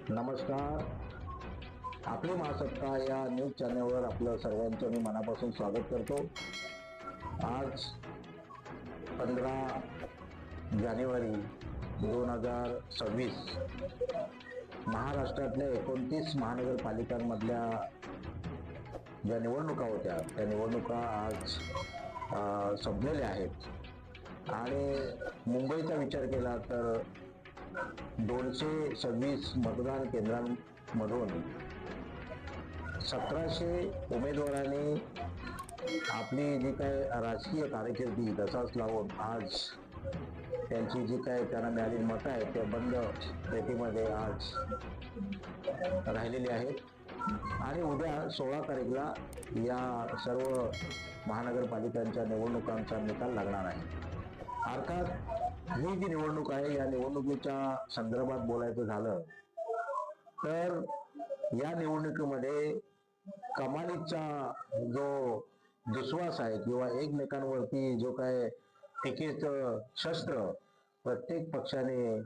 नमस्कार. आपली महासत्ता या न्यूज चॅनलवर आपलं सर्वांचं मी मनापासून स्वागत करतो. आज 15 जानेवारी 2026 महाराष्ट्रातल्या 29 महानगरपालिकांमधल्या ज्या निवडणुका होत्या त्या निवडणुका आज संपलेल्या आहेत. आणि मुंबईचा विचार केला तर 226 मतदान केंद्रांमधून 1700 उमेदवारांनी आपली जी काय राजकीय कारकिर्दी तसाच लावून आज त्यांची जी काय त्यांना मिळालेली मतं आहेत त्या बंद पेटीमध्ये आज राहिलेली आहेत. आणि उद्या 16 तारीखला या सर्व महानगरपालिकांच्या निवडणुकांचा निकाल लागणार आहे. अर्थात ही जी निवडणूक आहे या निवडणुकीच्या संदर्भात बोलायचं झालं तर या निवडणुकीमध्ये कमालीचा जो विश्वास आहे किंवा एकमेकांवरती जो काय टीकेच शस्त्र प्रत्येक पक्षाने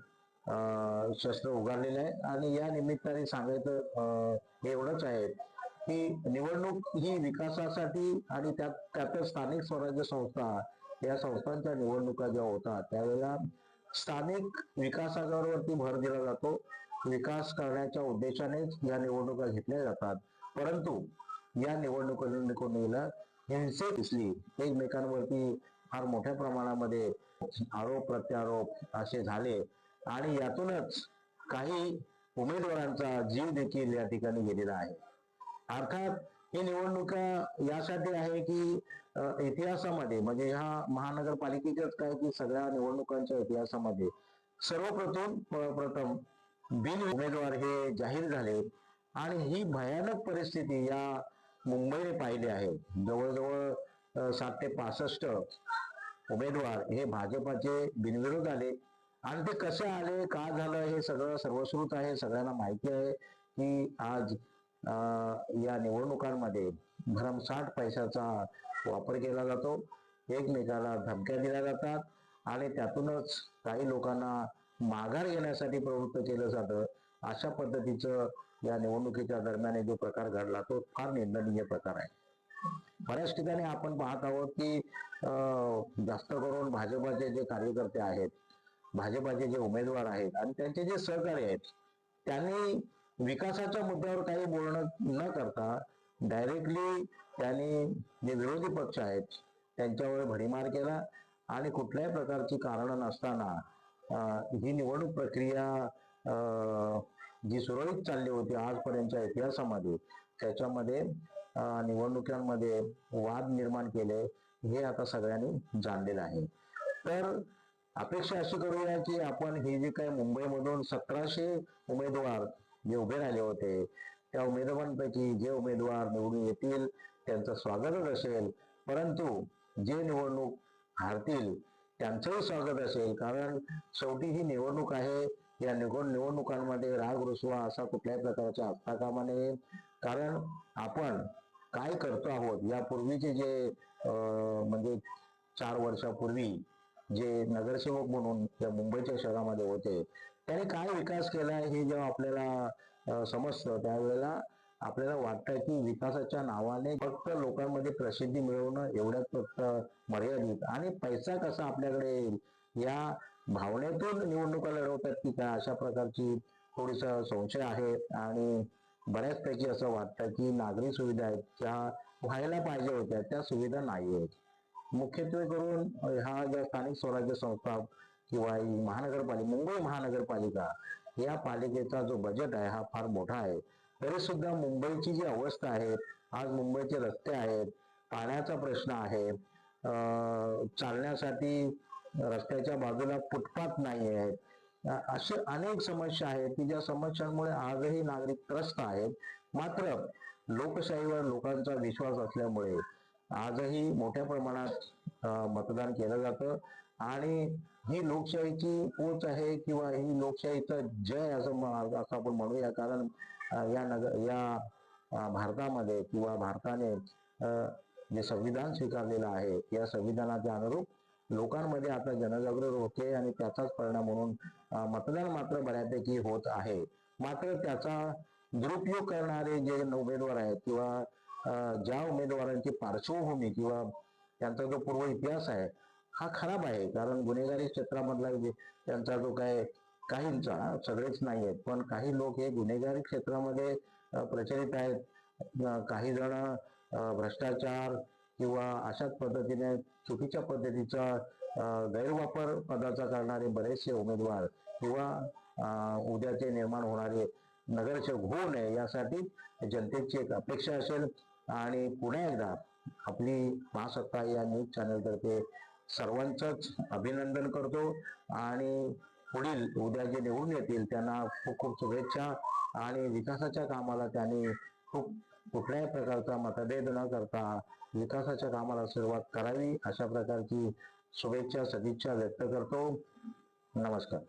शस्त्र उगारलेलं आहे. आणि या निमित्ताने सांगायचं एवढंच आहे की निवडणूक ही विकासासाठी आणि त्यातच स्थानिक स्वराज्य संस्था या संस्थांच्या निवडणुका जेव्हा होतात त्यावेळेला स्थानिक विकासावरती भर दिला जातो. विकास करण्याच्या उद्देशानेच या निवडणुका घेतल्या जातात. परंतु या निवडणुकीला हिंसे दिसली, एकमेकांवरती फार मोठ्या प्रमाणामध्ये आरोप प्रत्यारोप असे झाले आणि यातूनच काही उमेदवारांचा जीव देखील या ठिकाणी गेलेला आहे. अर्थात ही निवडणुका यासाठी आहे की इतिहासामध्ये म्हणजे ह्या महानगरपालिकेच्याच काय की सगळ्या निवडणुकांच्या इतिहासामध्ये सर्वप्रथम बिन उमेदवार हे जाहीर झाले आणि ही भयानक परिस्थिती या मुंबईने पाहिली आहे. जवळजवळ 7 ते 65 उमेदवार हे भाजपाचे बिनविरोध आले आणि ते कसे आले, का झालं हे सगळं सर्वश्रुत आहे, सगळ्यांना माहिती आहे की आज या निवडणुकांमध्ये भरमसाठ पैशाचा वापर केला जातो, एकमेकाला धमक्या दिल्या जातात आणि त्यातूनच काही लोकांना माघार घेण्यासाठी प्रवृत्त केलं जातं. अशा पद्धतीचं या निवडणुकीच्या दरम्यान जो प्रकार घडला तो फार निंदनीय प्रकार आहे. बऱ्याच ठिकाणी आपण पाहत आहोत की जास्त करून भाजपाचे जे कार्यकर्ते आहेत, भाजपाचे जे उमेदवार आहेत आणि त्यांचे जे सहकारी आहेत त्यांनी विकासाच्या मुद्द्यावर काही बोलणं न करता डायरेक्टली त्यांनी जे विरोधी पक्ष आहेत त्यांच्यावर भडीमार केला आणि कुठल्याही प्रकारची कारण नसताना ही निवडणूक प्रक्रिया जी सुरळीत चालली होती आजपर्यंतच्या इतिहासामध्ये त्याच्यामध्ये निवडणुकांमध्ये वाद निर्माण केले हे आता सगळ्यांनी जाणलेलं आहे. तर अपेक्षा अशी करूया की आपण हे जे काही मुंबईमधून 1700 उमेदवार जे उभे राहिले होते त्या उमेदवारांपैकी जे उमेदवार निवडून येतील त्यांचं स्वागतच असेल, परंतु जे निवडणूक हारतील त्यांचंही स्वागत असेल. कारण शेवटी ही निवडणूक आहे. या निवडणुकांमध्ये राग रुसवा असा कुठल्याही प्रकारचा असता कामा नये. कारण आपण काय करतो आहोत यापूर्वीचे जे म्हणजे 4 वर्षापूर्वी जे नगरसेवक म्हणून त्या मुंबईच्या शहरामध्ये होते त्याने काय विकास केला हे जेव्हा आपल्याला समजतं त्यावेळेला आपल्याला वाटतं की विकासाच्या नावाने फक्त लोकांमध्ये प्रसिद्धी मिळवणं एवढ्याच फक्त मर्यादित आणि पैसा कसा आपल्याकडे येईल या भावनेतून निवडणुका लढवतात की काय अशा प्रकारची थोडीसा संशय आहे. आणि बऱ्याचपैकी असं वाटतं की नागरी सुविधा आहेत त्या व्हायला पाहिजे होत्या त्या सुविधा नाही आहेत. मुख्यत्वे करून ह्या ज्या स्थानिक स्वराज्य संस्था किंवा मुंबई महानगरपालिका या पालिकेचा जो बजेट आहे हा फार मोठा आहे. तरी सुद्धा मुंबईची जी अवस्था आहे, आज मुंबईचे रस्ते आहेत, पाण्याचा प्रश्न आहे, चालण्यासाठी रस्त्याच्या बाजूला फुटपाथ नाही आहेत, असे अनेक समस्या आहेत की ज्या समस्यांमुळे आजही नागरिक त्रस्त आहेत. मात्र लोकशाहीवर लोकांचा विश्वास असल्यामुळे आजही मोठ्या प्रमाणात मतदान केलं जातं आणि ही लोकशाहीची पोच आहे किंवा ही लोकशाहीचं जय असं आपण म्हणूया. कारण या भारतामध्ये किंवा भारताने जे संविधान स्वीकारलेलं आहे या संविधानाच्या अनुरूप लोकांमध्ये आता जनजागृती होते आणि त्याचाच परिणाम म्हणून मतदान मात्र बऱ्यापैकी होत आहे. मात्र त्याचा दुरुपयोग करणारे जे उमेदवार आहेत किंवा ज्या उमेदवारांची पार्श्वभूमी किंवा त्यांचा जो पूर्व इतिहास आहे हा खराब आहे. कारण गुन्हेगारी क्षेत्रामधला त्यांचा जो काय काहींचा, सगळेच नाही आहेत, पण काही लोक हे गुन्हेगारी क्षेत्रामध्ये प्रचलित आहेत. काही जण भ्रष्टाचार किंवा अशाच पद्धतीने चुकीच्या पद्धतीचा गैरवापर पदाचा करणारे बरेचसे उमेदवार किंवा उद्याचे निर्माण होणारे नगरसेवक होऊ नये यासाठी जनतेची एक अपेक्षा असेल. आणि पुन्हा एकदा आपली महासत्ता या न्यूज चॅनलतर्फे सर्वांचंच अभिनंदन करतो आणि पुढील उद्या जे निवडून येतील त्यांना खूप खूप शुभेच्छा. आणि विकासाच्या कामाला त्यांनी कुठल्याही प्रकारचा मतभेद न करता विकासाच्या कामाला सुरुवात करावी अशा प्रकारची शुभेच्छा सदिच्छा व्यक्त करतो. नमस्कार.